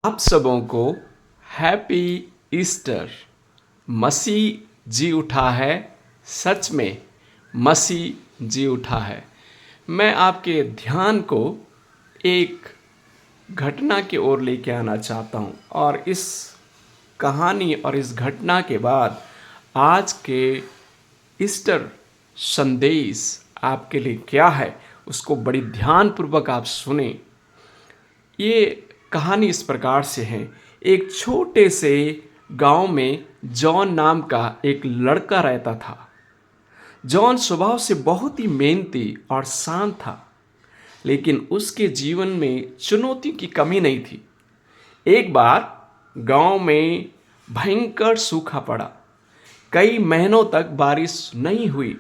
आप सबों को हैप्पी ईस्टर। मसीह जी उठा है, सच में मसीह जी उठा है। मैं आपके ध्यान को एक घटना की ओर लेके आना चाहता हूँ और इस कहानी और इस घटना के बाद आज के ईस्टर संदेश आपके लिए क्या है उसको बड़ी ध्यानपूर्वक आप सुने। ये कहानी इस प्रकार से है। एक छोटे से गांव में जॉन नाम का एक लड़का रहता था। जॉन स्वभाव से बहुत ही मेहनती और शांत था, लेकिन उसके जीवन में चुनौती की कमी नहीं थी। एक बार गांव में भयंकर सूखा पड़ा। कई महीनों तक बारिश नहीं हुई।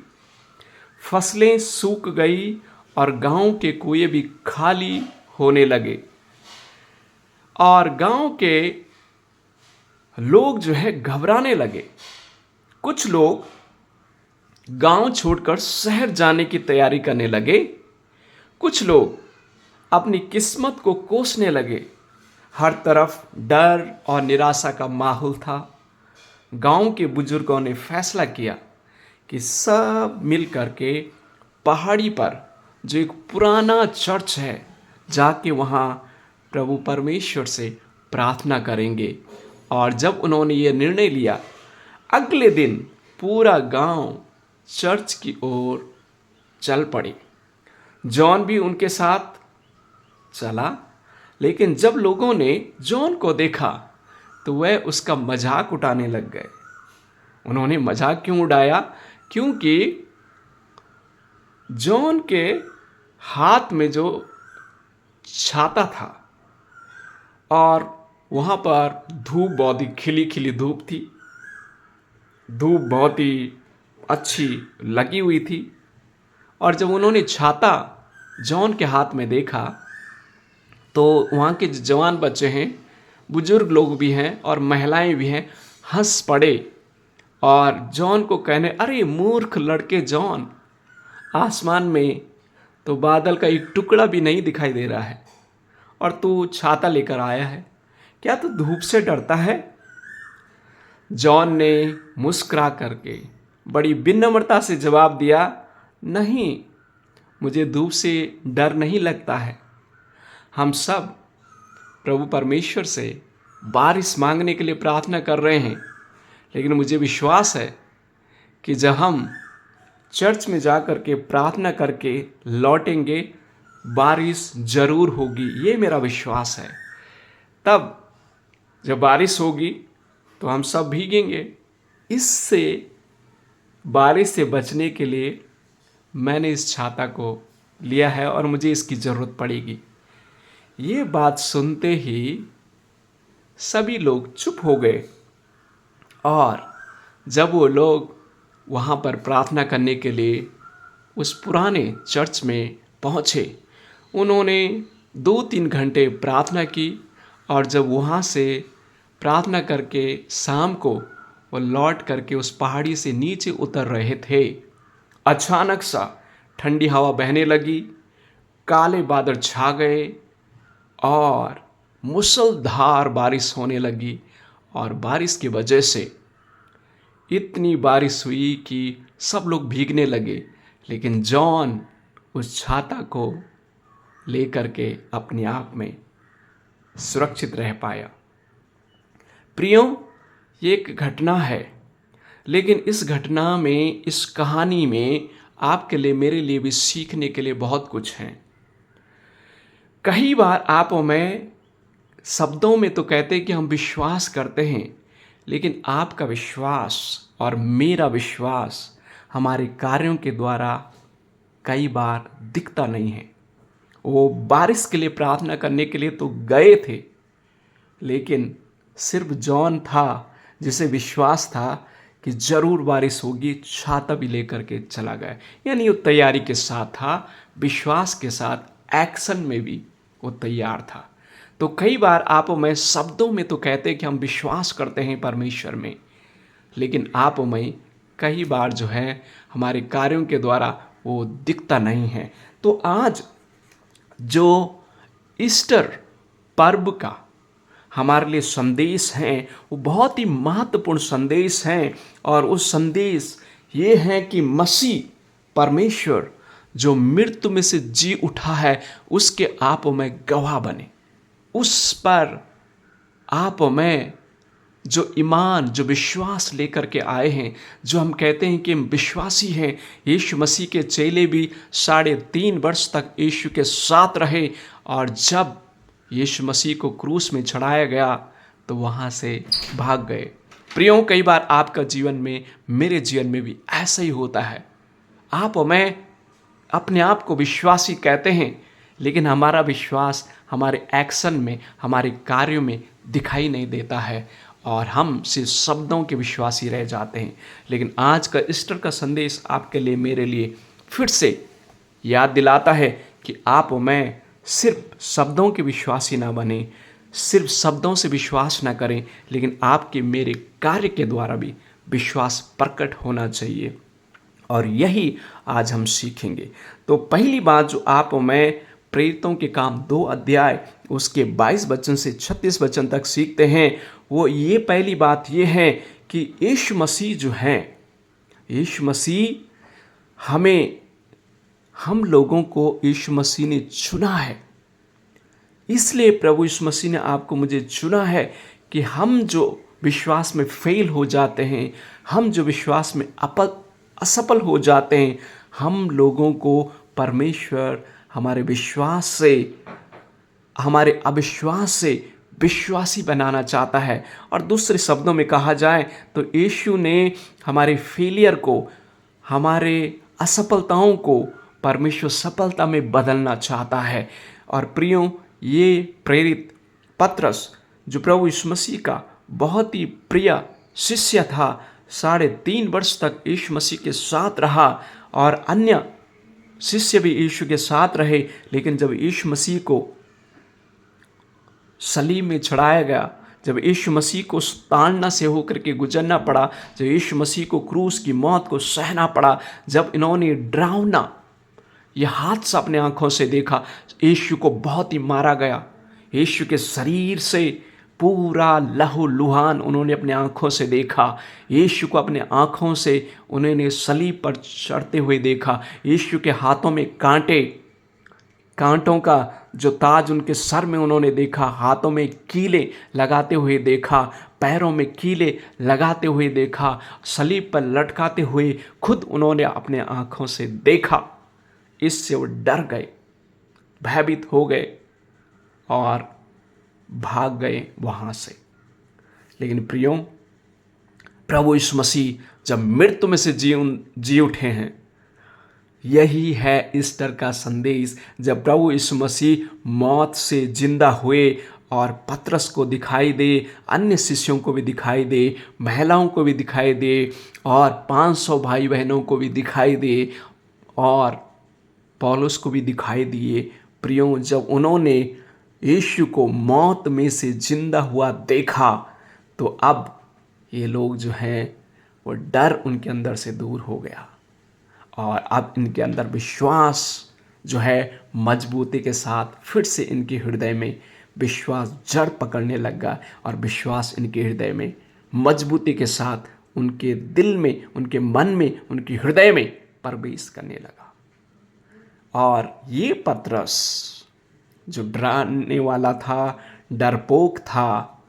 फसलें सूख गई और गांव के कुएं भी खाली होने लगे। और गांव के लोग जो है घबराने लगे। कुछ लोग गांव छोड़कर शहर जाने की तैयारी करने लगे। कुछ लोग अपनी किस्मत को कोसने लगे। हर तरफ डर और निराशा का माहौल था। गांव के बुजुर्गों ने फैसला किया कि सब मिल करके पहाड़ी पर जो एक पुराना चर्च है जाके वहाँ प्रभु परमेश्वर से प्रार्थना करेंगे। और जब उन्होंने ये निर्णय लिया, अगले दिन पूरा गांव चर्च की ओर चल पड़े। जॉन भी उनके साथ चला, लेकिन जब लोगों ने जॉन को देखा तो वह उसका मजाक उड़ाने लग गए। उन्होंने मजाक क्यों उड़ाया? क्योंकि जॉन के हाथ में जो छाता था और वहाँ पर धूप बहुत ही खिली खिली धूप थी। धूप बहुत ही अच्छी लगी हुई थी। और जब उन्होंने छाता जॉन के हाथ में देखा तो वहाँ के जो जवान बच्चे हैं, बुजुर्ग लोग भी हैं और महिलाएं भी हैं, हंस पड़े और जॉन को कहने, अरे मूर्ख लड़के जॉन, आसमान में तो बादल का एक टुकड़ा भी नहीं दिखाई दे रहा है और तू छाता लेकर आया है, क्या तू धूप से डरता है? जॉन ने मुस्कुरा करके बड़ी विनम्रता से जवाब दिया, नहीं, मुझे धूप से डर नहीं लगता है। हम सब प्रभु परमेश्वर से बारिश मांगने के लिए प्रार्थना कर रहे हैं, लेकिन मुझे विश्वास है कि जब हम चर्च में जा कर के प्रार्थना करके लौटेंगे, बारिश जरूर होगी। ये मेरा विश्वास है। तब जब बारिश होगी तो हम सब भीगेंगे। इससे बारिश से बचने के लिए मैंने इस छाता को लिया है और मुझे इसकी ज़रूरत पड़ेगी। ये बात सुनते ही सभी लोग चुप हो गए और जब वो लोग वहाँ पर प्रार्थना करने के लिए उस पुराने चर्च में पहुँचे, उन्होंने 2-3 घंटे प्रार्थना की और जब वहाँ से प्रार्थना करके शाम को वो लौट करके उस पहाड़ी से नीचे उतर रहे थे, अचानक सा ठंडी हवा बहने लगी, काले बादल छा गए और मूसलाधार बारिश होने लगी। और बारिश की वजह से इतनी बारिश हुई कि सब लोग भीगने लगे, लेकिन जॉन उस छाता को लेकर के अपने आप में सुरक्षित रह पाया। प्रियो, ये एक घटना है, लेकिन इस घटना में, इस कहानी में आपके लिए, मेरे लिए भी सीखने के लिए बहुत कुछ है। कई बार आप और मैं शब्दों में तो कहते हैं कि हम विश्वास करते हैं, लेकिन आपका विश्वास और मेरा विश्वास हमारे कार्यों के द्वारा कई बार दिखता नहीं है। वो बारिश के लिए प्रार्थना करने के लिए तो गए थे, लेकिन सिर्फ जॉन था जिसे विश्वास था कि जरूर बारिश होगी, छाता भी लेकर के चला गया। यानी वो तैयारी के साथ था, विश्वास के साथ, एक्शन में भी वो तैयार था। तो कई बार आप और मैं शब्दों में तो कहते हैं कि हम विश्वास करते हैं परमेश्वर में, लेकिन आप और मैं कई बार जो है हमारे कार्यों के द्वारा वो दिखता नहीं है। तो आज जो ईस्टर पर्व का हमारे लिए संदेश हैं वो बहुत ही महत्वपूर्ण संदेश हैं। और उस संदेश ये है कि मसीह परमेश्वर जो मृत्यु में से जी उठा है उसके आप में गवाह बने। उस पर आप में जो ईमान जो विश्वास लेकर के आए हैं, जो हम कहते हैं कि हम विश्वासी हैं। यीशु मसीह के चेले भी 3.5 वर्ष तक यीशु के साथ रहे और जब यीशु मसीह को क्रूस में चढ़ाया गया तो वहाँ से भाग गए। प्रियो, कई बार आपका जीवन में मेरे जीवन में भी ऐसा ही होता है। आप और मैं अपने आप को विश्वासी कहते हैं, लेकिन हमारा विश्वास हमारे एक्शन में हमारे कार्यों में दिखाई नहीं देता है और हम सिर्फ शब्दों के विश्वासी रह जाते हैं। लेकिन आज का ईस्टर का संदेश आपके लिए मेरे लिए फिर से याद दिलाता है कि आप और मैं सिर्फ शब्दों के विश्वासी ना बने, सिर्फ शब्दों से विश्वास ना करें, लेकिन आपके मेरे कार्य के द्वारा भी विश्वास प्रकट होना चाहिए। और यही आज हम सीखेंगे। तो पहली बात जो आप और मैं प्रेरितों के काम 2 अध्याय उसके 22 वचन से 36 वचन तक सीखते हैं, वो ये पहली बात ये है कि यीशु मसीह जो हैं, यीशु मसीह हम लोगों को यीशु मसीह ने चुना है। इसलिए प्रभु यीशु मसीह ने आपको मुझे चुना है कि हम जो विश्वास में फेल हो जाते हैं, हम जो विश्वास में असफल हो जाते हैं, हम लोगों को परमेश्वर हमारे विश्वास से, हमारे अविश्वास से विश्वासी बनाना चाहता है। और दूसरे शब्दों में कहा जाए तो यीशु ने हमारे फेलियर को, हमारे असफलताओं को परमेश्वर सफलता में बदलना चाहता है। और प्रियो, ये प्रेरित पतरस जो प्रभु यीशु मसीह का बहुत ही प्रिय शिष्य था, 3.5 वर्ष तक यीशु मसीह के साथ रहा और अन्य शिष्य भी यीशु के साथ रहे। लेकिन जब यीशु मसीह को सलीब में चढ़ाया गया, जब यीशु मसीह को ताड़ना से होकर के गुजरना पड़ा, जब यीशु मसीह को क्रूस की मौत को सहना पड़ा, जब इन्होंने डरावना यह हादसा अपने आंखों से देखा, यीशु को बहुत ही मारा गया, यीशु के शरीर से पूरा लहू लुहान उन्होंने अपने आंखों से देखा, यीशु को अपने आंखों से उन्होंने सलीब पर चढ़ते हुए देखा, यीशु के हाथों में कांटों का जो ताज उनके सर में उन्होंने देखा, हाथों में कीले लगाते हुए देखा, पैरों में कीले लगाते हुए देखा, सलीब पर लटकाते हुए खुद उन्होंने अपने आंखों से देखा। इससे वो डर गए, भयभीत हो गए और भाग गए वहाँ से। लेकिन प्रियो, प्रभु यीशु मसीह जब मृत्यु में से जी उठे हैं, यही है ईस्टर का संदेश। जब प्रभु यीशु मसीह मौत से जिंदा हुए और पतरस को दिखाई दे, अन्य शिष्यों को भी दिखाई दे, महिलाओं को भी दिखाई दे और 500 भाई बहनों को भी दिखाई दे और पौलुस को भी दिखाई दिए। प्रियो, जब उन्होंने यीशु को मौत में से जिंदा हुआ देखा तो अब ये लोग जो हैं वो डर उनके अंदर से दूर हो गया और अब इनके अंदर विश्वास जो है मजबूती के साथ फिर से इनके हृदय में विश्वास जड़ पकड़ने लगा और विश्वास इनके हृदय में मजबूती के साथ उनके दिल में, उनके मन में, उनके हृदय में प्रवेश करने लगा। और ये पतरस जो डराने वाला था, डरपोक था,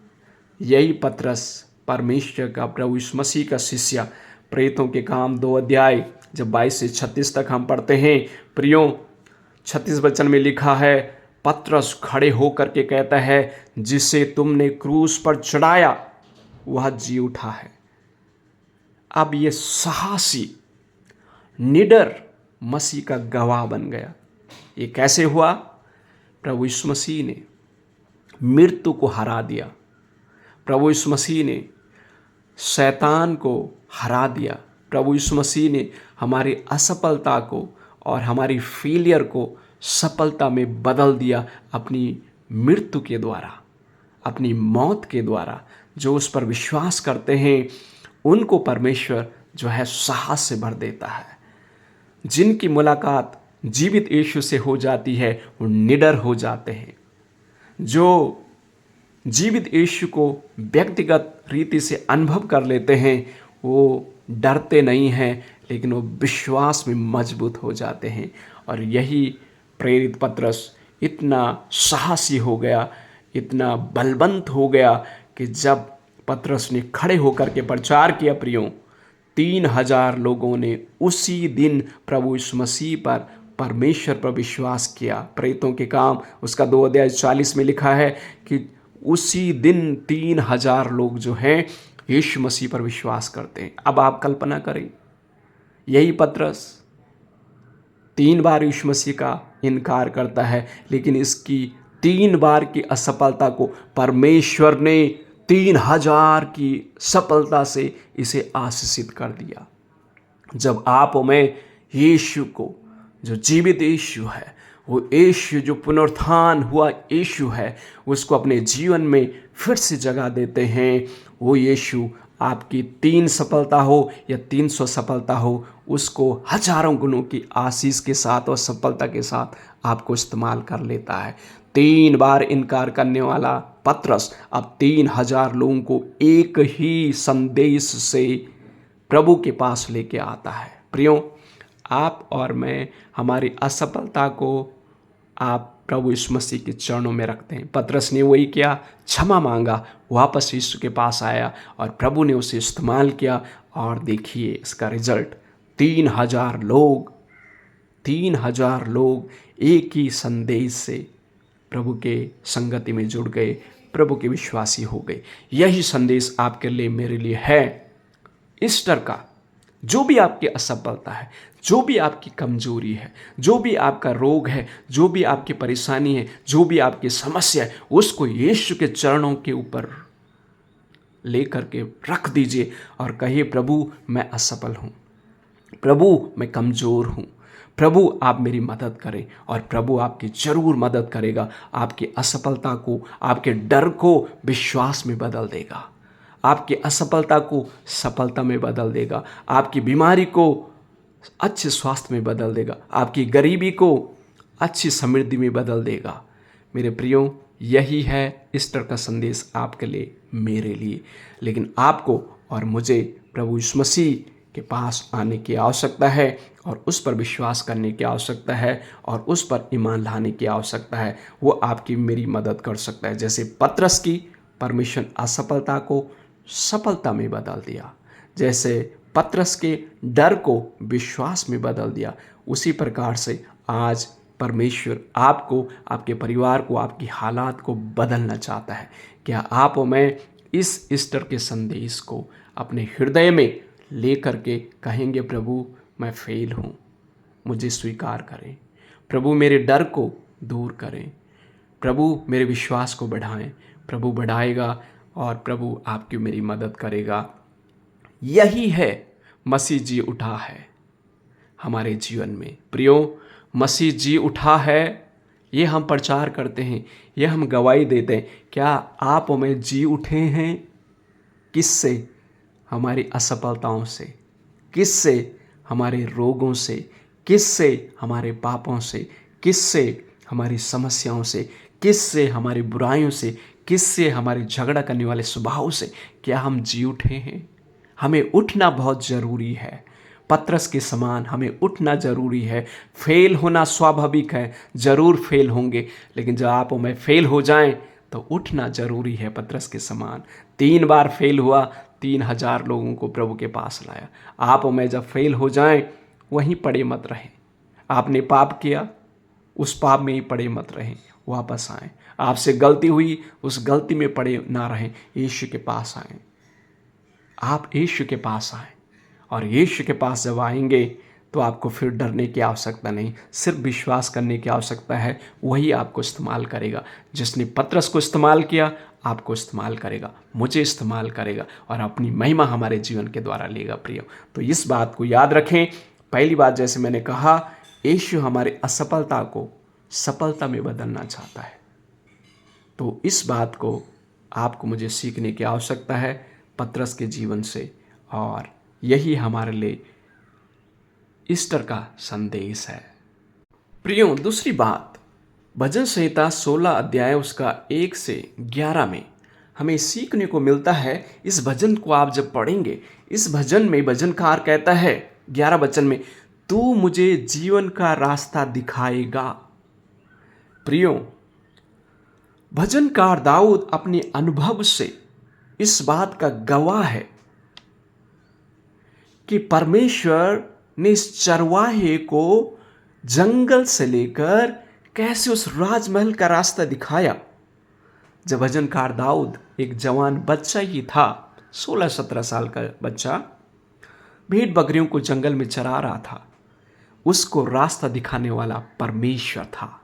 यही पतरस परमेश्वर का, प्रभु यीशु मसीह का शिष्य। प्रेरितों के काम 2 अध्याय जब 22 से 36 तक हम पढ़ते हैं, प्रियो 36 वचन में लिखा है, पतरस खड़े होकर के कहता है, जिसे तुमने क्रूस पर चढ़ाया वह जी उठा है। अब ये साहसी निडर मसीह का गवाह बन गया। ये कैसे हुआ? प्रभु यीशु मसीह ने मृत्यु को हरा दिया, प्रभु यीशु मसीह ने शैतान को हरा दिया, प्रभु यीशु मसीह ने हमारी असफलता को और हमारी फेलियर को सफलता में बदल दिया अपनी मृत्यु के द्वारा, अपनी मौत के द्वारा। जो उस पर विश्वास करते हैं उनको परमेश्वर जो है साहस से भर देता है। जिनकी मुलाकात जीवित यीशु से हो जाती है वो निडर हो जाते हैं। जो जीवित यीशु को व्यक्तिगत रीति से अनुभव कर लेते हैं, वो डरते नहीं हैं, लेकिन वो विश्वास में मजबूत हो जाते हैं। और यही प्रेरित पतरस इतना साहसी हो गया, इतना बलवंत हो गया कि जब पतरस ने खड़े होकर के प्रचार किया प्रियो, 3,000 लोगों ने उसी दिन प्रभु यीशु मसीह पर, परमेश्वर पर विश्वास किया। प्रेरितों के काम उसका 2 अध्याय 40 में लिखा है कि उसी दिन 3,000 लोग जो हैं यीशु मसीह पर विश्वास करते हैं। अब आप कल्पना करें, यही पतरस 3 बार यीशु मसीह का इनकार करता है, लेकिन इसकी 3 बार की असफलता को परमेश्वर ने 3,000 की सफलता से इसे आशीषित कर दिया। जब आप और मैं यीशु को, जो जीवित यीशु है, वो यीशु जो पुनरुत्थान हुआ यीशु है, उसको अपने जीवन में फिर से जगह देते हैं, वो यीशु आपकी 3 सफलता हो या 300 सफलता हो, उसको हजारों गुणों की आशीष के साथ और सफलता के साथ आपको इस्तेमाल कर लेता है। 3 बार इनकार करने वाला पतरस अब 3,000 लोगों को एक ही संदेश से प्रभु के पास लेके आता है। प्रियो, आप और मैं हमारी असफलता को आप प्रभु यीशु मसीह के चरणों में रखते हैं। पतरस ने वही किया, क्षमा मांगा, वापस यीशु के पास आया और प्रभु ने उसे इस्तेमाल किया। और देखिए इसका रिजल्ट, 3,000 लोग एक ही संदेश से प्रभु के संगति में जुड़ गए, प्रभु के विश्वासी हो गए। यही संदेश आपके लिए, मेरे लिए है ईस्टर का। जो भी आपकी असफलता है, जो भी आपकी कमजोरी है, जो भी आपका रोग है, जो भी आपकी परेशानी है, जो भी आपकी समस्या है, उसको यीशु के चरणों के ऊपर लेकर के रख दीजिए और कहिए, प्रभु मैं असफल हूँ, प्रभु मैं कमज़ोर हूँ, प्रभु आप मेरी मदद करें। और प्रभु आपकी ज़रूर मदद करेगा, आपकी असफलता को, आपके डर को विश्वास में बदल देगा, आपकी असफलता को सफलता में बदल देगा, आपकी बीमारी को अच्छे स्वास्थ्य में बदल देगा, आपकी गरीबी को अच्छी समृद्धि में बदल देगा। मेरे प्रियो, यही है ईस्टर का संदेश आपके लिए, मेरे लिए। लेकिन आपको और मुझे प्रभु यीशु मसीह के पास आने की आवश्यकता है और उस पर विश्वास करने की आवश्यकता है और उस पर ईमान लाने की आवश्यकता है। वो आपकी मेरी मदद कर सकता है। जैसे पतरस की परमेश्वर असफलता को सफलता में बदल दिया, जैसे पतरस के डर को विश्वास में बदल दिया, उसी प्रकार से आज परमेश्वर आपको, आपके परिवार को, आपकी हालात को बदलना चाहता है। क्या आप और मैं इस ईस्टर के संदेश को अपने हृदय में लेकर के कहेंगे, प्रभु मैं फेल हूँ, मुझे स्वीकार करें, प्रभु मेरे डर को दूर करें, प्रभु मेरे विश्वास को बढ़ाएं। प्रभु बढ़ाएगा और प्रभु आपकी मेरी मदद करेगा। यही है मसीह जी उठा है हमारे जीवन में। प्रियो, मसीह जी उठा है, ये हम प्रचार करते हैं, ये हम गवाही देते हैं। क्या आप और मैं जी उठे हैं? किससे? हमारी असफलताओं से, किससे? हमारे रोगों से, किससे? हमारे पापों से, किससे? हमारी समस्याओं से, किससे? हमारी बुराइयों से, किससे? हमारे झगड़ा करने वाले स्वभाव से। क्या हम जी उठे हैं? हमें उठना बहुत ज़रूरी है। पतरस के समान हमें उठना ज़रूरी है। फेल होना स्वाभाविक है, ज़रूर फेल होंगे, लेकिन जब आप और मैं फेल हो जाएं तो उठना ज़रूरी है। पतरस के समान 3 बार फेल हुआ, 3,000 लोगों को प्रभु के पास लाया। आप और मैं जब फेल हो जाएं, वहीं पड़े मत रहें। आपने पाप किया, उस पाप में ही पड़े मत रहें, वापस आएं। आपसे गलती हुई, उस गलती में पड़े ना रहें, यीशु के पास आएं। आप यीशु के पास आएं और यीशु के पास जब आएंगे तो आपको फिर डरने की आवश्यकता नहीं, सिर्फ विश्वास करने की आवश्यकता है। वही आपको इस्तेमाल करेगा। जिसने पतरस को इस्तेमाल किया, आपको इस्तेमाल करेगा, मुझे इस्तेमाल करेगा और अपनी महिमा हमारे जीवन के द्वारा लेगा। प्रिय, तो इस बात को याद रखें। पहली बात, जैसे मैंने कहा, यीशु हमारे असफलता को सफलता में बदलना चाहता है। तो इस बात को आपको मुझे सीखने की आवश्यकता है पतरस के जीवन से, और यही हमारे लिए ईस्टर का संदेश है। प्रियो, दूसरी बात, भजन संहिता 16 अध्याय उसका 1 से 11 में हमें सीखने को मिलता है। इस भजन को आप जब पढ़ेंगे, इस भजन में भजनकार कहता है 11 वचन में, तू मुझे जीवन का रास्ता दिखाएगा। प्रियो, भजनकार दाऊद अपने अनुभव से इस बात का गवाह है कि परमेश्वर ने इस चरवाहे को जंगल से लेकर कैसे उस राजमहल का रास्ता दिखाया। जब भजनकार दाऊद एक जवान बच्चा ही था, 16-17 साल का बच्चा, भेड़ बकरियों को जंगल में चरा रहा था, उसको रास्ता दिखाने वाला परमेश्वर था।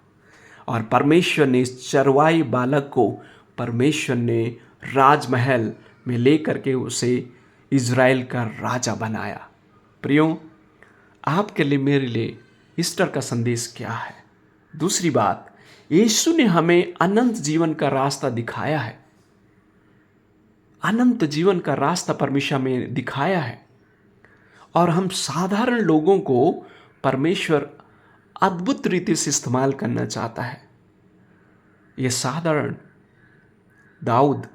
और परमेश्वर ने इस चरवाई बालक को परमेश्वर ने राजमहल में लेकर के उसे इज़राइल का राजा बनाया। प्रियो, आपके लिए, मेरे लिए ईस्टर का संदेश क्या है? दूसरी बात, यीशु ने हमें अनंत जीवन का रास्ता दिखाया है। अनंत जीवन का रास्ता परमेश्वर में दिखाया है। और हम साधारण लोगों को परमेश्वर अद्भुत रीति से इस्तेमाल करना चाहता है। ये साधारण दाऊद,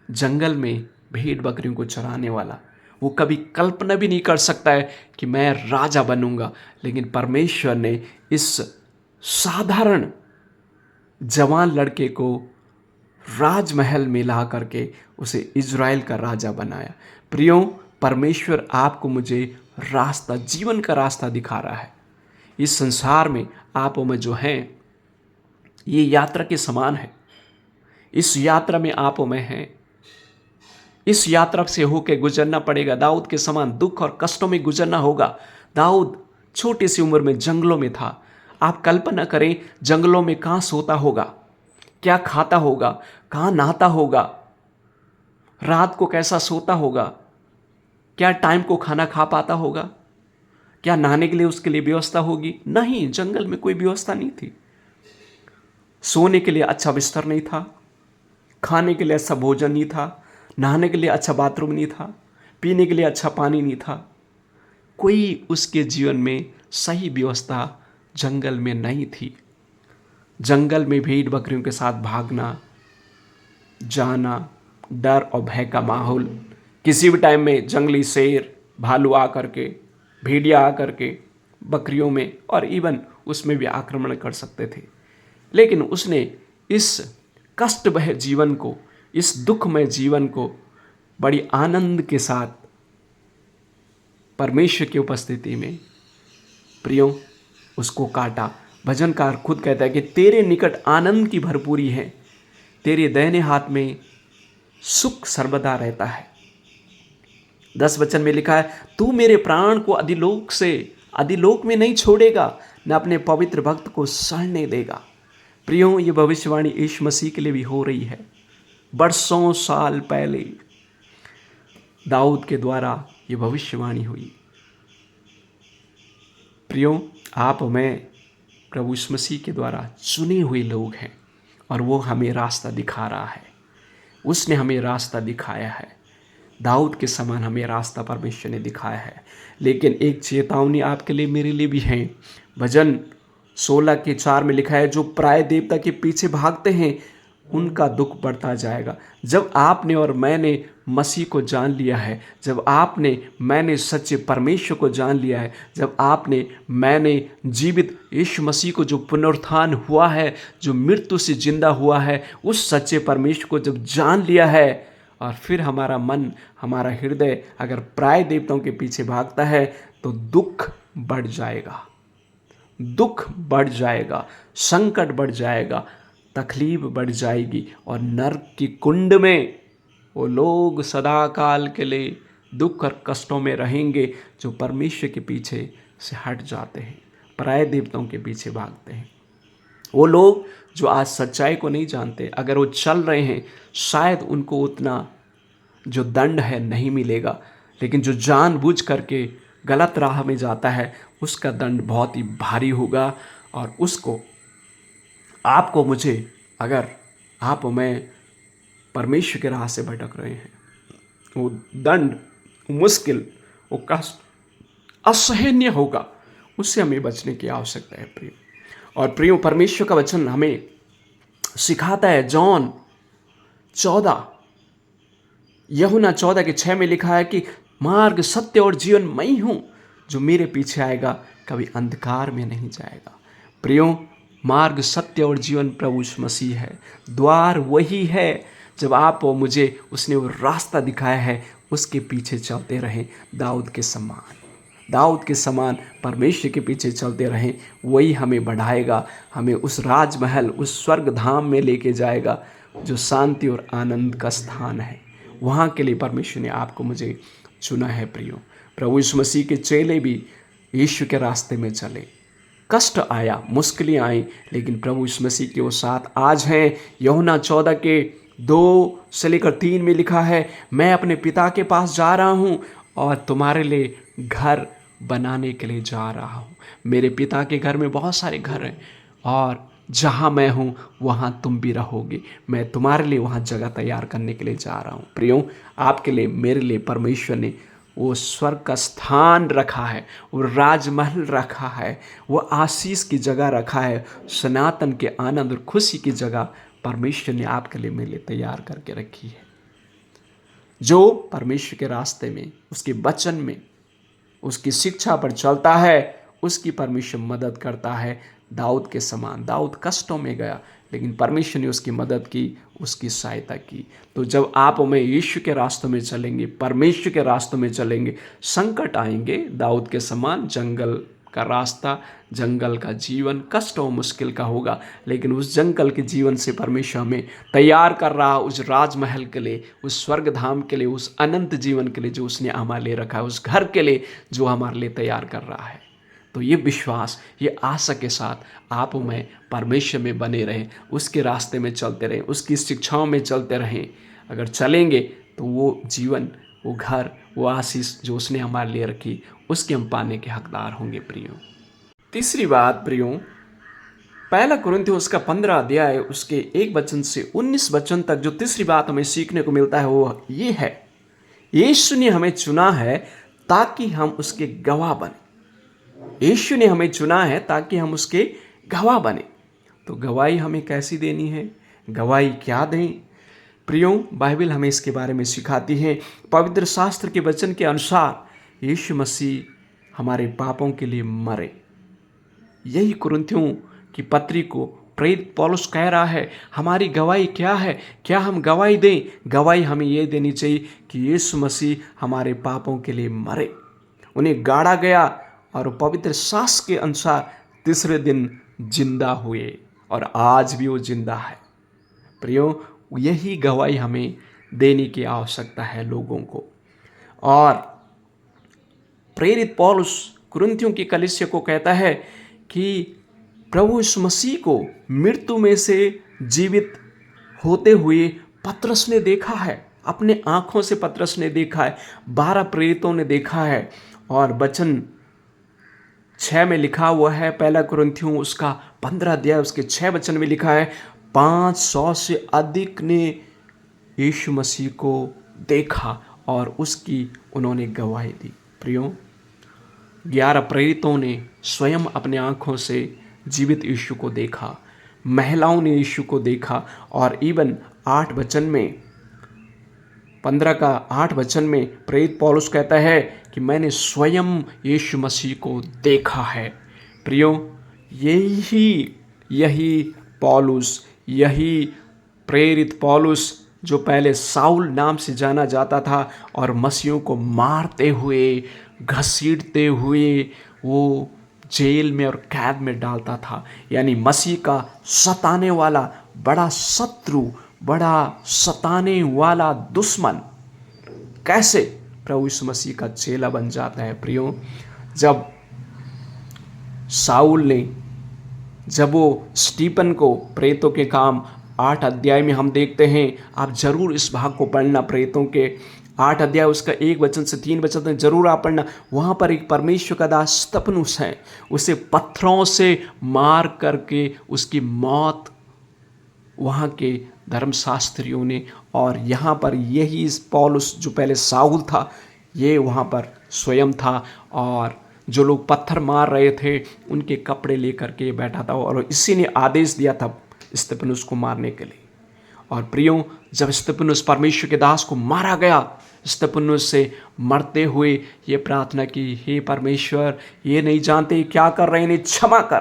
जंगल में भेड़ बकरियों को चराने वाला, वो कभी कल्पना भी नहीं कर सकता है कि मैं राजा बनूंगा, लेकिन परमेश्वर ने इस साधारण जवान लड़के को राजमहल में ला करके उसे इज़राइल का राजा बनाया। प्रियो, परमेश्वर आपको मुझे रास्ता, जीवन का रास्ता दिखा रहा है। इस संसार में आप में जो हैं, ये यात्रा के समान है। इस यात्रा में आप में हैं, इस यात्रा से होकर गुजरना पड़ेगा। दाऊद के समान दुख और कष्टों में गुजरना होगा। दाऊद छोटी सी उम्र में जंगलों में था। आप कल्पना करें, जंगलों में कहाँ सोता होगा, क्या खाता होगा, कहाँ नहाता होगा, रात को कैसा सोता होगा, क्या टाइम को खाना खा पाता होगा, क्या नहाने के लिए उसके लिए व्यवस्था होगी? नहीं, जंगल में कोई व्यवस्था नहीं थी। सोने के लिए अच्छा बिस्तर नहीं था, खाने के लिए अच्छा भोजन नहीं था, नहाने के लिए अच्छा बाथरूम नहीं था, पीने के लिए अच्छा पानी नहीं था। कोई उसके जीवन में सही व्यवस्था जंगल में नहीं थी। जंगल में भेड़ बकरियों के साथ भागना, जाना, डर और भय का माहौल। किसी भी टाइम में जंगली शेर, भालू आ करके, भेड़िया आ करके बकरियों में और इवन उसमें भी आक्रमण कर सकते थे। लेकिन उसने इस कष्ट भय जीवन को, इस दुखमय जीवन को बड़ी आनंद के साथ परमेश्वर की उपस्थिति में, प्रियो, उसको काटा। भजनकार खुद कहता है कि तेरे निकट आनंद की भरपूरी है, तेरे दाहिने हाथ में सुख सर्वदा रहता है। 10 वचन में लिखा है, तू मेरे प्राण को अधिलोक में नहीं छोड़ेगा, न अपने पवित्र भक्त को सड़ने देगा। प्रियो, ये भविष्यवाणी यीशु मसीह के लिए भी हो रही है। बरसों साल पहले दाऊद के द्वारा ये भविष्यवाणी हुई। प्रियो, आप मैं प्रभु यीशु मसीह के द्वारा चुने हुए लोग हैं और वो हमें रास्ता दिखा रहा है। उसने हमें रास्ता दिखाया है। दाऊद के समान हमें रास्ता परमेश्वर ने दिखाया है। लेकिन एक चेतावनी आपके लिए, मेरे लिए भी है। भजन 16:4 में लिखा है, जो पराये देवता के पीछे भागते हैं उनका दुख बढ़ता जाएगा। जब आपने और मैंने मसीह को जान लिया है, जब मैंने सच्चे परमेश्वर को जान लिया है, जब मैंने जीवित यीशु मसीह को, जो पुनरुत्थान हुआ है, जो मृत्यु से जिंदा हुआ है, उस सच्चे परमेश्वर को जब जान लिया है, और फिर हमारा मन, हमारा हृदय अगर पराये देवताओं के पीछे भागता है तो दुख बढ़ जाएगा, दुख बढ़ जाएगा, संकट बढ़ जाएगा, तकलीफ बढ़ जाएगी और नरक की कुंड में वो लोग सदा काल के लिए दुख और कष्टों में रहेंगे जो परमेश्वर के पीछे से हट जाते हैं, पराये देवताओं के पीछे भागते हैं। वो लोग जो आज सच्चाई को नहीं जानते, अगर वो चल रहे हैं, शायद उनको उतना जो दंड है नहीं मिलेगा, लेकिन जो जानबूझ करके गलत राह में जाता है उसका दंड बहुत ही भारी होगा। और उसको, आपको, मुझे, अगर आप मैं परमेश्वर के राह से भटक रहे हैं, वो दंड, मुश्किल, वो कष्ट असहनीय होगा। उससे हमें बचने की आवश्यकता है प्रिय। और प्रियो, परमेश्वर का वचन हमें सिखाता है, जॉन 14 यूहन्ना 14:6 में लिखा है कि मार्ग, सत्य और जीवन मैं ही हूँ, जो मेरे पीछे आएगा कभी अंधकार में नहीं जाएगा। प्रियो, मार्ग, सत्य और जीवन प्रभु यीशु मसीह है। द्वार वही है। जब आप मुझे उसने वो रास्ता दिखाया है, उसके पीछे चलते रहें, दाऊद के समान परमेश्वर के पीछे चलते रहें। वही हमें बढ़ाएगा, हमें उस राजमहल, उस स्वर्ग धाम में लेके जाएगा जो शांति और आनंद का स्थान है। वहाँ के लिए परमेश्वर ने आपको मुझे चुना है। प्रियो, प्रभु यीशु मसीह के चेले भी यीशु के रास्ते में चले। कष्ट आया, मुश्किलें आई, लेकिन प्रभु यीशु मसीह के वो साथ आज हैं। यूहन्ना 14:2-3 में लिखा है, मैं अपने पिता के पास जा रहा हूँ और तुम्हारे लिए घर बनाने के लिए जा रहा हूँ। मेरे पिता के घर में बहुत सारे घर हैं और जहाँ मैं हूँ वहाँ तुम भी रहोगे। मैं तुम्हारे लिए वहाँ जगह तैयार करने के लिए जा रहा हूँ। प्रियो, आपके लिए, मेरे लिए परमेश्वर ने वो स्वर्ग का स्थान रखा है, वो राजमहल रखा है, वो आशीष की जगह रखा है, सनातन के आनंद और खुशी की जगह परमेश्वर ने आपके लिए, मेरे लिए तैयार करके रखी है। जो परमेश्वर के रास्ते में, उसके वचन में, उसकी शिक्षा पर चलता है, उसकी परमेश्वर मदद करता है। दाऊद के समान, दाऊद कष्टों में गया, लेकिन परमेश्वर ने उसकी मदद की, उसकी सहायता की। तो जब आप मैं यीशु के रास्तों में चलेंगे, परमेश्वर के रास्तों में चलेंगे, संकट आएंगे दाऊद के समान, जंगल का रास्ता, जंगल का जीवन कष्ट और मुश्किल का होगा, लेकिन उस जंगल के जीवन से परमेश्वर हमें तैयार कर रहा उस राजमहल के लिए, उस स्वर्ग धाम के लिए, उस अनंत जीवन के लिए जो उसने हमारे लिए रखा है, उस घर के लिए जो हमारे लिए तैयार कर रहा है। तो ये विश्वास, ये आशा के साथ आप मैं परमेश्वर में बने रहें, उसके रास्ते में चलते रहें, उसकी शिक्षाओं में चलते रहें। अगर चलेंगे तो वो जीवन, वो घर, वो आशीष जो उसने हमारे लिए रखी, उसके हम पाने के हकदार होंगे। प्रियो, तीसरी बात प्रियो, पहला कुरिन्थियों उसका 15 अध्याय उसके 1 वचन से 19 वचन तक जो तीसरी बात हमें सीखने को मिलता है वो ये है, यीशु ने हमें चुना है ताकि हम उसके गवाह बने। यीशु ने हमें चुना है ताकि हम उसके गवाह बने। तो गवाही हमें कैसी देनी है, गवाही क्या दें? प्रियो, बाइबल हमें इसके बारे में सिखाती है। पवित्र शास्त्र के वचन के अनुसार यीशु मसीह हमारे पापों के लिए मरे। यही कुरिन्थियों की पत्री को प्रेरित पौलुस कह रहा है। हमारी गवाही क्या है? क्या हम गवाही दें? गवाही हमें ये देनी चाहिए कि यीशु मसीह हमारे पापों के लिए मरे, उन्हें गाड़ा गया और पवित्र शास्त्र के अनुसार तीसरे दिन जिंदा हुए और आज भी वो जिंदा है। प्रियो, यही गवाही हमें देने की आवश्यकता है लोगों को। और प्रेरित पौलुस कुरिन्थियों की कलीसिया को कहता है कि प्रभु यीशु मसीह को मृत्यु में से जीवित होते हुए पतरस ने देखा है, अपने आंखों से पतरस ने देखा है, 12 प्रेरितों ने देखा है। और वचन 6 में लिखा हुआ है, पहला कुरिन्थियों उसका 15 अध्याय उसके 6 वचन में लिखा है, 500 से अधिक ने यीशु मसीह को देखा और उसकी उन्होंने गवाही दी। प्रियो, 11 प्रेरितों ने स्वयं अपने आंखों से जीवित यीशु को देखा, महिलाओं ने यीशु को देखा। और इवन 8 वचन में, 15 का 8 वचन में प्रेरित पौलुस कहता है कि मैंने स्वयं यीशु मसीह को देखा है। प्रियो, यही पौलुस, यही प्रेरित पौलुस जो पहले साउल नाम से जाना जाता था और मसीहों को मारते हुए, घसीटते हुए वो जेल में और कैद में डालता था, यानी मसीह का सताने वाला बड़ा शत्रु, बड़ा सताने वाला दुश्मन, कैसे प्रभु यीशु मसीह का चेला बन जाता है। प्रियो, जब साउल ने, जब वो स्टीफन को, प्रेरितों के काम 8 अध्याय में हम देखते हैं, आप जरूर इस भाग को पढ़ना, प्रेरितों के 8 अध्याय उसका 1 वचन से 3 वचन तक जरूर आप पढ़ना। वहाँ पर एक परमेश्वर का दास स्तफनुस है, उसे पत्थरों से मार करके उसकी मौत वहाँ के धर्मशास्त्रियों ने, और यहाँ पर यही पौलुस जो पहले साउल था, ये वहाँ पर स्वयं था और जो लोग पत्थर मार रहे थे उनके कपड़े लेकर के बैठा था और इसी ने आदेश दिया था स्तफनुस को मारने के लिए। और प्रियो, जब स्तिफनुस परमेश्वर के दास को मारा गया, स्तिफनुस से मरते हुए ये प्रार्थना की, हे परमेश्वर, ये नहीं जानते क्या कर रहे हैं, इन्हें क्षमा कर।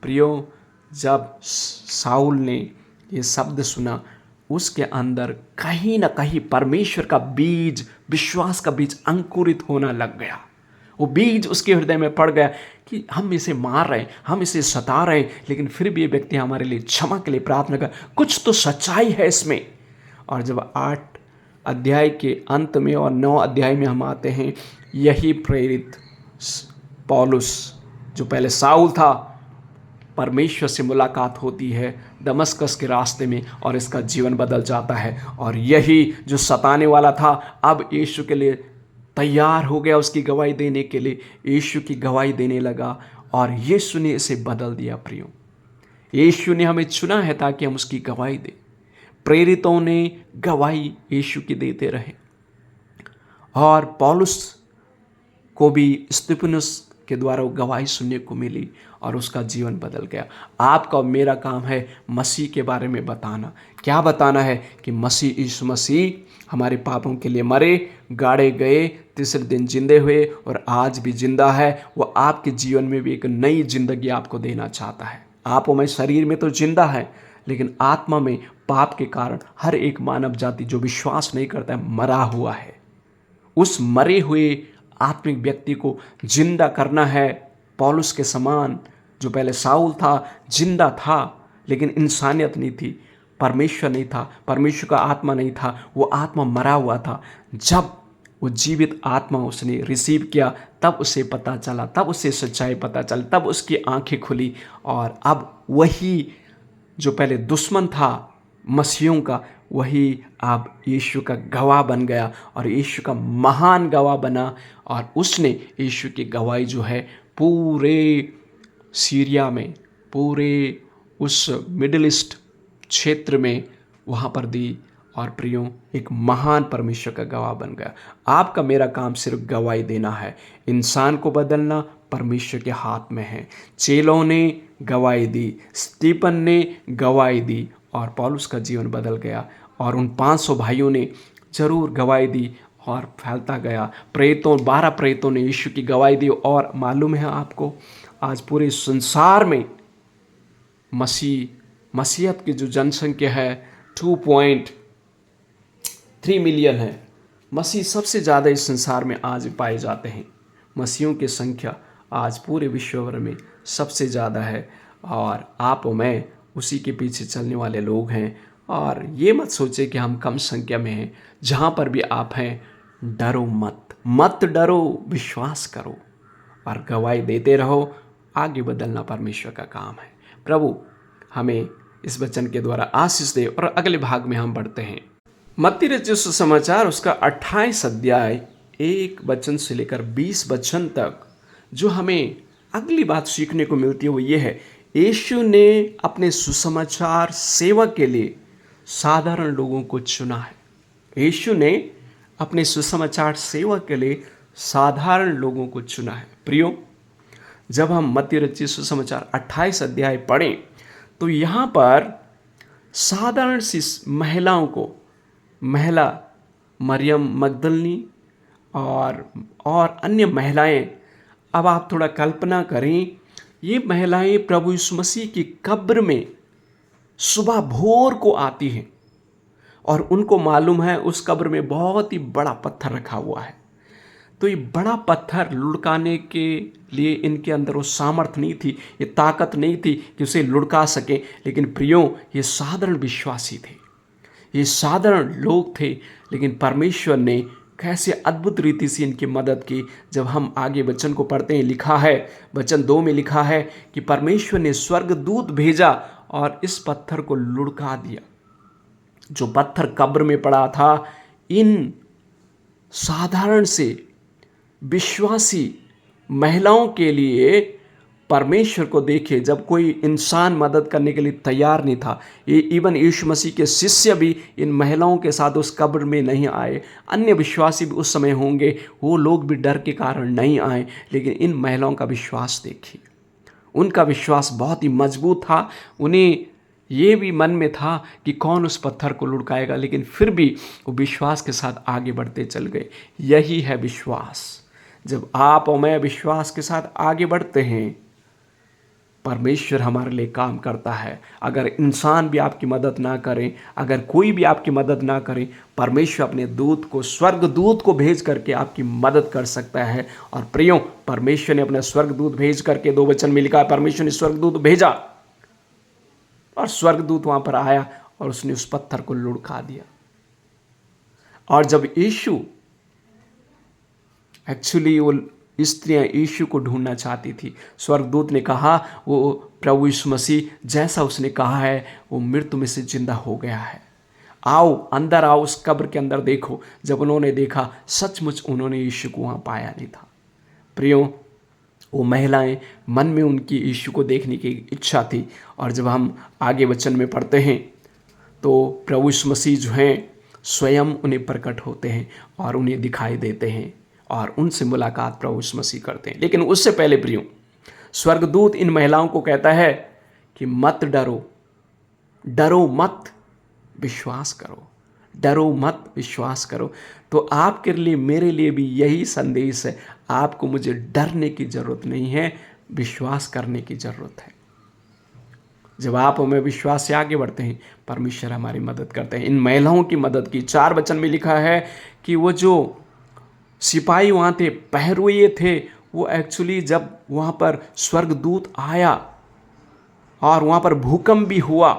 प्रियो, जब साउल ने ये शब्द सुना, उसके अंदर कहीं ना कहीं परमेश्वर का बीज, विश्वास का बीज अंकुरित होना लग गया। वो बीज उसके हृदय में पड़ गया कि हम इसे मार रहे हैं, हम इसे सता रहे हैं, लेकिन फिर भी ये व्यक्ति हमारे लिए क्षमा के लिए प्रार्थना कर, कुछ तो सच्चाई है इसमें। और जब 8 अध्याय के अंत में और 9 अध्याय में हम आते हैं, यही प्रेरित पौलुस, जो पहले साउल था, परमेश्वर से मुलाकात होती है दमस्कस के रास्ते में और इसका जीवन बदल जाता है। और यही जो सताने वाला था, अब यीशु के लिए तैयार हो गया, उसकी गवाही देने के लिए यीशु की गवाही देने लगा और यीशु ने इसे बदल दिया। प्रियो, यीशु ने हमें चुना है ताकि हम उसकी गवाही दें। प्रेरितों ने गवाही यीशु की देते रहे और पौलुस को भी स्तिफनुस के द्वारा वो गवाही सुनने को मिली और उसका जीवन बदल गया। आपका और मेरा काम है मसीह के बारे में बताना। क्या बताना है? कि मसीह, यीशु मसीह हमारे पापों के लिए मरे, गाड़े गए, तीसरे दिन जिंदे हुए और आज भी जिंदा है। वो आपके जीवन में भी एक नई जिंदगी आपको देना चाहता है। आप और मैं शरीर में तो जिंदा है, लेकिन आत्मा में पाप के कारण हर एक मानव जाति जो विश्वास नहीं करता है, मरा हुआ है। उस मरे हुए आत्मिक व्यक्ति को जिंदा करना है। पौलुस के समान, जो पहले साउल था, जिंदा था लेकिन इंसानियत नहीं थी, परमेश्वर नहीं था, परमेश्वर का आत्मा नहीं था, वो आत्मा मरा हुआ था। जब वो जीवित आत्मा उसने रिसीव किया, तब उसे पता चला, तब उसे सच्चाई पता चली, तब उसकी आंखें खुली और अब वही जो पहले दुश्मन था मसीहों का, वही अब यीशु का गवाह बन गया और यीशु का महान गवाह बना। और उसने यीशु की गवाही जो है पूरे सीरिया में, पूरे उस मिडिल ईस्ट क्षेत्र में वहाँ पर दी और प्रियो, एक महान परमेश्वर का गवाह बन गया। आपका मेरा काम सिर्फ गवाही देना है। इंसान को बदलना परमेश्वर के हाथ में है। चेलों ने गवाही दी, स्टीफन ने गवाही दी और पौलुस का जीवन बदल गया और उन 500 भाइयों ने जरूर गवाही दी और फैलता गया। 12 प्रेरितों ने यीशु की गवाही दी और मालूम है आपको, आज पूरे संसार में मसीहत की जो जनसंख्या है 2.3 मिलियन है। मसीह सबसे ज़्यादा इस संसार में आज पाए जाते हैं। मसीहों की संख्या आज पूरे विश्व भर में सबसे ज़्यादा है और आप और मैं उसी के पीछे चलने वाले लोग हैं। और ये मत सोचे कि हम कम संख्या में हैं। जहाँ पर भी आप हैं, डरो मत डरो, विश्वास करो और गवाही देते रहो। आगे बदलना परमेश्वर का काम है। प्रभु हमें इस वचन के द्वारा आशीष दे। और अगले भाग में हम बढ़ते हैं। मत्ती रचित सुसमाचार उसका 28 अध्याय 1 वचन से लेकर 20 वचन तक जो हमें अगली बात सीखने को मिलती है वो ये है, यीशु ने अपने सुसमाचार सेवा के लिए साधारण लोगों को चुना है। यीशु ने अपने सुसमाचार सेवा के लिए साधारण लोगों को चुना है। प्रियो, जब हम मत्ती रचित सुसमाचार 28 अध्याय पढ़ें तो यहाँ पर साधारण सी महिलाओं को, महिला मरियम मगदलनी और अन्य महिलाएं, अब आप थोड़ा कल्पना करें, ये महिलाएं प्रभु यीशु मसीह की कब्र में सुबह भोर को आती हैं और उनको मालूम है उस कब्र में बहुत ही बड़ा पत्थर रखा हुआ है। तो ये बड़ा पत्थर लुढ़काने के लिए इनके अंदर वो सामर्थ्य नहीं थी, ये ताकत नहीं थी कि उसे लुढ़का सके। लेकिन प्रियो, ये साधारण विश्वासी थे, ये साधारण लोग थे, लेकिन परमेश्वर ने कैसे अद्भुत रीति से इनकी मदद की। जब हम आगे वचन को पढ़ते हैं, लिखा है, वचन 2 में लिखा है कि परमेश्वर ने स्वर्गदूत भेजा और इस पत्थर को लुढ़का दिया। जो पत्थर कब्र में पड़ा था, इन साधारण से विश्वासी महिलाओं के लिए परमेश्वर को देखे, जब कोई इंसान मदद करने के लिए तैयार नहीं था, ये इवन यीशु मसीह के शिष्य भी इन महिलाओं के साथ उस कब्र में नहीं आए। अन्य विश्वासी भी उस समय होंगे, वो लोग भी डर के कारण नहीं आए। लेकिन इन महिलाओं का विश्वास देखिए, उनका विश्वास बहुत ही मजबूत था। उन्हें ये भी मन में था कि कौन उस पत्थर को लुढ़काएगा, लेकिन फिर भी वो विश्वास के साथ आगे बढ़ते चल गए। यही है विश्वास। जब आप और मैं विश्वास के साथ आगे बढ़ते हैं, परमेश्वर हमारे लिए काम करता है। अगर इंसान भी आपकी मदद ना करें, अगर कोई भी आपकी मदद ना करे, परमेश्वर अपने दूत को, स्वर्ग दूत को भेज करके आपकी मदद कर सकता है। और प्रियो, परमेश्वर ने अपना स्वर्ग दूत भेज करके, 2 वचन में लिखा है, परमेश्वर ने स्वर्ग दूत भेजा और स्वर्गदूत वहां पर आया और उसने उस पत्थर को लुढ़का दिया। और जब यीशु, एक्चुअली वो स्त्रियां यीशु को ढूंढना चाहती थी, स्वर्गदूत ने कहा वो प्रभु यीशु मसीह जैसा उसने कहा है वो मृत्यु में से जिंदा हो गया है, आओ अंदर आओ, उस कब्र के अंदर देखो। जब उन्होंने देखा, सचमुच उन्होंने यीशु को वहां पाया नहीं था। प्रियो, वो महिलाएं, मन में उनकी यीशु को देखने की इच्छा थी। और जब हम आगे वचन में पढ़ते हैं तो प्रभु यीशु मसीह जो हैं स्वयं उन्हें प्रकट होते हैं और उन्हें दिखाई देते हैं और उनसे मुलाकात प्रभु यीशु मसीह करते हैं। लेकिन उससे पहले प्रियो, स्वर्गदूत इन महिलाओं को कहता है कि मत डरो, डरो मत, विश्वास करो, डरो मत, विश्वास करो। तो आपके लिए, मेरे लिए भी यही संदेश है। आपको मुझे डरने की जरूरत नहीं है, विश्वास करने की जरूरत है। जब आप हमें विश्वास से आगे बढ़ते हैं, परमेश्वर हमारी मदद करते हैं। इन महिलाओं की मदद की 4 वचन में लिखा है कि वो जो सिपाही वहाँ थे, पहरुए थे, वो एक्चुअली जब वहाँ पर स्वर्गदूत आया और वहाँ पर भूकंप भी हुआ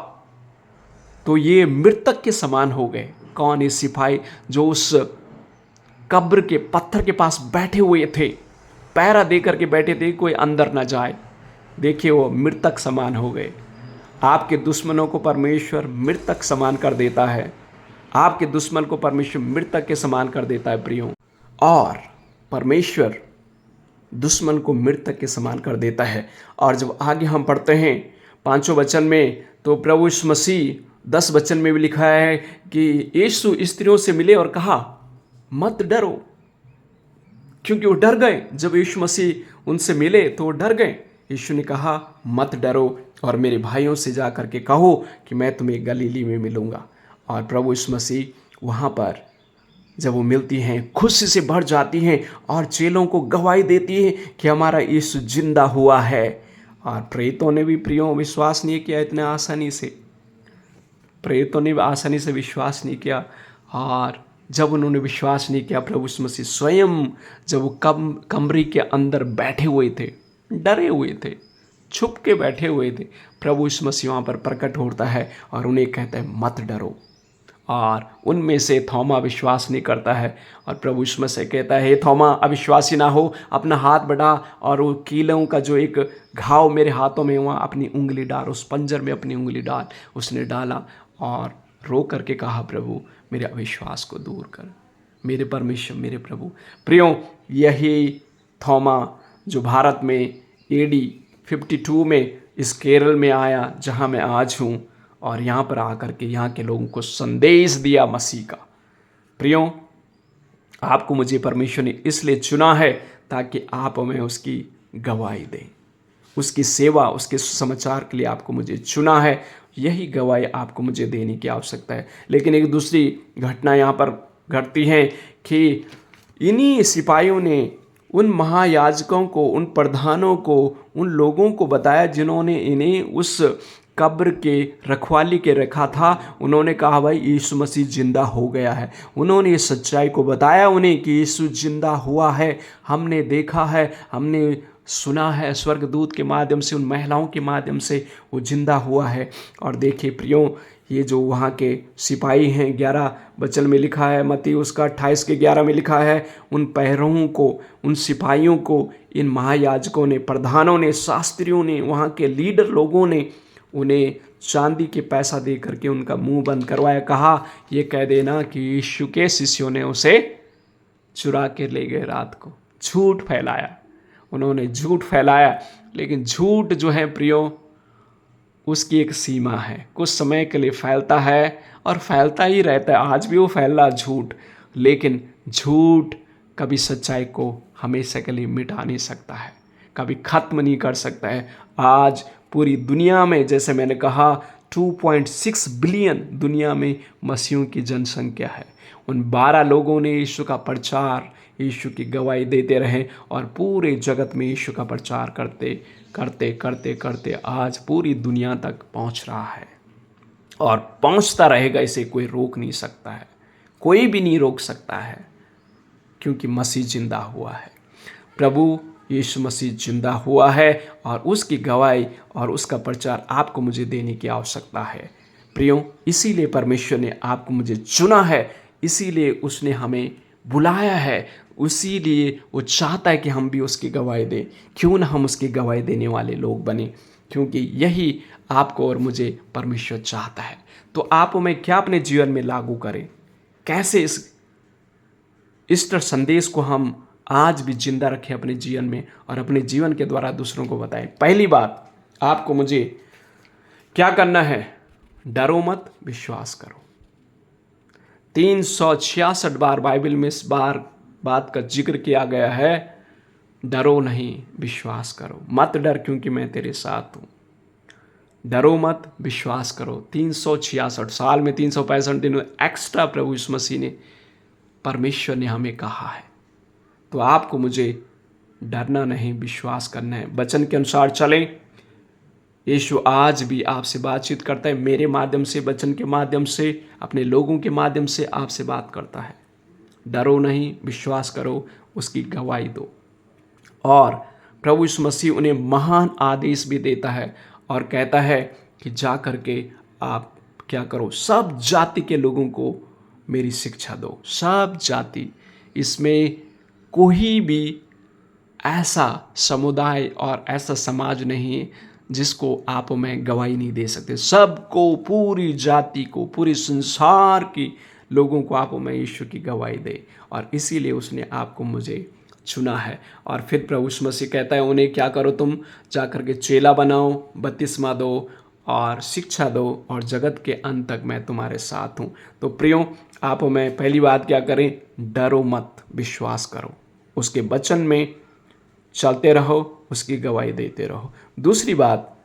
तो ये मृतक के समान हो गए। कौन? ये सिपाही जो उस कब्र के पत्थर के पास बैठे हुए थे, पहरा दे करके बैठे थे, कोई अंदर ना जाए। देखिए, वो मृतक समान हो गए। आपके दुश्मनों को परमेश्वर मृतक समान कर देता है। आपके दुश्मन को परमेश्वर मृतक के समान कर देता है प्रियो। और परमेश्वर दुश्मन को मृतक के समान कर देता है। और जब आगे हम पढ़ते हैं 5 वचन में, तो प्रभु यीशु मसीह 10 वचन में भी लिखा है कि यीशु स्त्रियों से मिले और कहा मत डरो, क्योंकि वो डर गए। जब यीशु मसीह उनसे मिले तो वो डर गए। यीशु ने कहा मत डरो और मेरे भाइयों से जा करके कहो कि मैं तुम्हें गलीली में मिलूंगा। और प्रभु यीशु मसीह वहाँ पर जब वो मिलती हैं, खुशी से भर जाती हैं और चेलों को गवाही देती है कि हमारा यीशु जिंदा हुआ है। और प्रेरितों ने भी प्रियो विश्वास नहीं किया इतने आसानी से। प्रेरितों ने आसानी से विश्वास नहीं किया। और जब उन्होंने विश्वास नहीं किया, प्रभु यीशु मसीह स्वयं जब वो कमरे के अंदर बैठे हुए थे, डरे हुए थे, छुप के बैठे हुए थे, प्रभु यीशु मसीह वहाँ पर प्रकट होता है और उन्हें कहता है मत डरो। और उनमें से थोमा विश्वास नहीं करता है और प्रभु यीशु मसीह कहता है, हे थोमा, अविश्वासी ना हो, अपना हाथ बढ़ा और वो कीलों का जो एक घाव मेरे हाथों में हुआ, अपनी उंगली डाल, उस पंजर में अपनी उंगली डाल। उसने डाला और रो करके कहा, प्रभु मेरे अविश्वास को दूर कर, मेरे परमेश्वर, मेरे प्रभु। प्रियो, यही थोमा जो भारत में AD 52 में इस केरल में आया जहाँ मैं आज हूँ, और यहाँ पर आकर के यहाँ के लोगों को संदेश दिया मसीह का। प्रियो, आपको मुझे परमेश्वर ने इसलिए चुना है ताकि आप हमें उसकी गवाही दें, उसकी सेवा, उसके समाचार के लिए आपको मुझे चुना है। यही गवाही आपको मुझे देने की आवश्यकता है। लेकिन एक दूसरी घटना यहाँ पर घटती है कि इन्हीं सिपाहियों ने उन महायाजकों को, उन प्रधानों को, उन लोगों को बताया जिन्होंने इन्हें उस कब्र के रखवाली के रखा था। उन्होंने कहा भाई यीशु मसीह जिंदा हो गया है। उन्होंने इस सच्चाई को बताया उन्हें कि यीशु जिंदा हुआ है, हमने देखा है, हमने सुना है, स्वर्गदूत के माध्यम से, उन महिलाओं के माध्यम से वो जिंदा हुआ है। और देखिए प्रियो, ये जो वहाँ के सिपाही हैं, 11 वचन में लिखा है, मत्ती उसका 28 के 11 में लिखा है, उन पहरों को, उन सिपाहियों को इन महायाजकों ने, प्रधानों ने, शास्त्रियों ने, वहाँ के लीडर लोगों ने उन्हें चांदी के पैसा दे करके उनका मुंह बंद करवाया। कहा ये कह देना कि यीशु के शिष्यों ने उसे चुरा के ले गए रात को। झूठ फैलाया, उन्होंने झूठ फैलाया। लेकिन झूठ जो है प्रियो, उसकी एक सीमा है, कुछ समय के लिए फैलता है और फैलता ही रहता है। आज भी वो फैल रहा झूठ, लेकिन झूठ कभी सच्चाई को हमेशा के लिए मिटा नहीं सकता है, कभी खत्म नहीं कर सकता है। आज पूरी दुनिया में, जैसे मैंने कहा, 2.6 बिलियन दुनिया में मसीहों की जनसंख्या है। उन 12 लोगों ने यीशु का प्रचार, यीशु की गवाही देते रहे और पूरे जगत में यीशु का प्रचार करते करते करते करते आज पूरी दुनिया तक पहुंच रहा है और पहुंचता रहेगा। इसे कोई रोक नहीं सकता है, कोई भी नहीं रोक सकता है, क्योंकि मसीह जिंदा हुआ है। प्रभु यीशु मसीह जिंदा हुआ है और उसकी गवाही और उसका प्रचार आपको मुझे देने की आवश्यकता है। प्रियो, इसीलिए परमेश्वर ने आपको मुझे चुना है, इसीलिए उसने हमें बुलाया है, इसीलिए वो चाहता है कि हम भी उसकी गवाही दें। क्यों ना हम उसकी गवाही देने वाले लोग बने, क्योंकि यही आपको और मुझे परमेश्वर चाहता है। तो आप मैं क्या अपने जीवन में लागू करें, कैसे इस ईस्टर संदेश को हम आज भी जिंदा रखें अपने जीवन में और अपने जीवन के द्वारा दूसरों को बताएं। पहली बात, आपको मुझे क्या करना है? डरो मत, विश्वास करो। 366 बार बाइबल में इस बात का जिक्र किया गया है, डरो नहीं, विश्वास करो। मत डर, क्योंकि मैं तेरे साथ हूं। डरो मत, विश्वास करो। 366 साल में 365 दिन एक्स्ट्रा प्रभु यीशु मसीह ने, परमेश्वर ने हमें कहा है। तो आपको मुझे डरना नहीं, विश्वास करना है। वचन के अनुसार चलें। यीशु आज भी आपसे बातचीत करता है, मेरे माध्यम से, वचन के माध्यम से, अपने लोगों के माध्यम से आपसे बात करता है। डरो नहीं, विश्वास करो, उसकी गवाही दो। और प्रभु यीशु मसीह उन्हें महान आदेश भी देता है और कहता है कि जा करके आप क्या करो, सब जाति के लोगों को मेरी शिक्षा दो। सब जाति, इसमें कोई भी ऐसा समुदाय और ऐसा समाज नहीं है जिसको आप मैं गवाही नहीं दे सकते। सबको, पूरी जाति को, पूरे संसार की लोगों को आप मैं यीशु की गवाही दे। और इसीलिए उसने आपको मुझे चुना है। और फिर प्रभु यीशु मसीह कहता है उन्हें क्या करो, तुम जाकर के चेला बनाओ, बपतिस्मा दो और शिक्षा दो, और जगत के अंत तक मैं तुम्हारे साथ हूँ। तो प्रियो, आप मैं पहली बात क्या करें? डरो मत, विश्वास करो, उसके वचन में चलते रहो, उसकी गवाही देते रहो। दूसरी बात,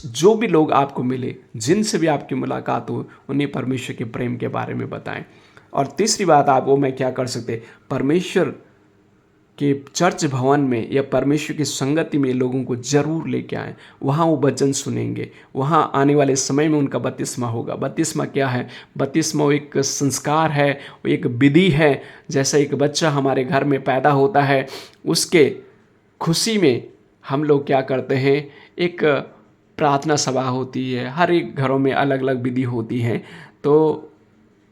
जो भी लोग आपको मिले, जिनसे भी आपकी मुलाकात हो, उन्हें परमेश्वर के प्रेम के बारे में बताएं। और तीसरी बात, आप मैं क्या कर सकते? परमेश्वर के चर्च भवन में या परमेश्वर की संगति में लोगों को जरूर लेके आएं। वहाँ वो वचन सुनेंगे, वहाँ आने वाले समय में उनका बपतिस्मा होगा। बपतिस्मा क्या है? बपतिस्मा एक संस्कार है, एक विधि है। जैसा एक बच्चा हमारे घर में पैदा होता है, उसके खुशी में हम लोग क्या करते हैं, एक प्रार्थना सभा होती है। हर एक घरों में अलग अलग विधि होती है। तो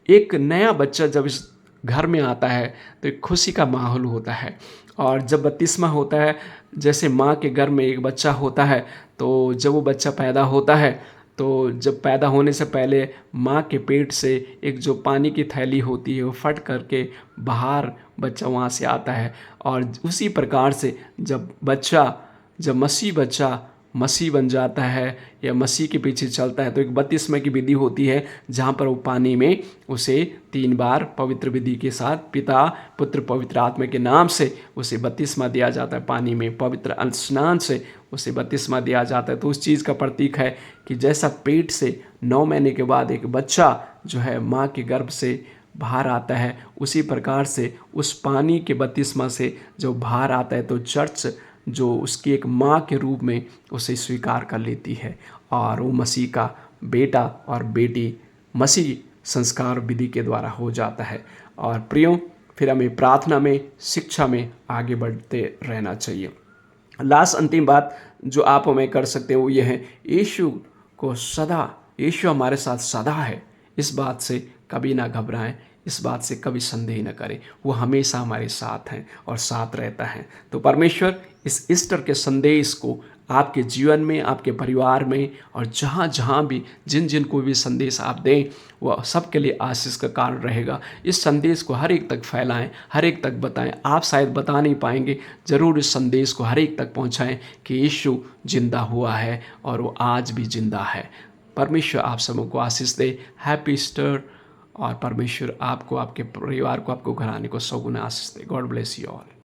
एक नया बच्चा जब इस घर में आता है तो एक खुशी का माहौल होता है। और जब बपतिस्मा होता है, जैसे माँ के घर में एक बच्चा होता है, तो जब वो बच्चा पैदा होता है, तो जब पैदा होने से पहले माँ के पेट से एक जो पानी की थैली होती है वो फट करके बाहर बच्चा वहाँ से आता है। और उसी प्रकार से जब मसीह बन जाता है या मसीह के पीछे चलता है, तो एक बपतिस्मा की विधि होती है जहाँ पर वो पानी में उसे 3 बार पवित्र विधि के साथ पिता, पुत्र, पवित्र आत्मा के नाम से उसे बपतिस्मा दिया जाता है। पानी में पवित्र स्नान से उसे बपतिस्मा दिया जाता है। तो उस चीज़ का प्रतीक है कि जैसा पेट से 9 महीने के बाद एक बच्चा जो है माँ के गर्भ से बाहर आता है, उसी प्रकार से उस पानी के बपतिस्मा से जो बाहर आता है, तो चर्च जो उसकी एक माँ के रूप में उसे स्वीकार कर लेती है और वो मसीह का बेटा और बेटी मसीह संस्कार विधि के द्वारा हो जाता है। और प्रियो, फिर हमें प्रार्थना में, शिक्षा में आगे बढ़ते रहना चाहिए। लास्ट अंतिम बात जो आप हमें कर सकते हो वो ये है, यीशु हमारे साथ सदा है। इस बात से कभी ना घबराएं, इस बात से कभी संदेह न करें। वो हमेशा हमारे साथ हैं और साथ रहता है। तो परमेश्वर इस ईस्टर के संदेश को आपके जीवन में, आपके परिवार में और जहाँ जहाँ भी जिन जिन को भी संदेश आप दें, वह सबके लिए आशीष का कारण रहेगा। इस संदेश को हर एक तक फैलाएं, हर एक तक बताएं। आप शायद बता नहीं पाएंगे, ज़रूर इस संदेश को हर एक तक पहुँचाएं कि यीशु जिंदा हुआ है और वो आज भी जिंदा है। परमेश्वर आप सबको आशीष दे। Happy Easter. और परमेश्वर आपको, आपके परिवार को, आपको घराने को सगुना आशीष दे। God bless you all.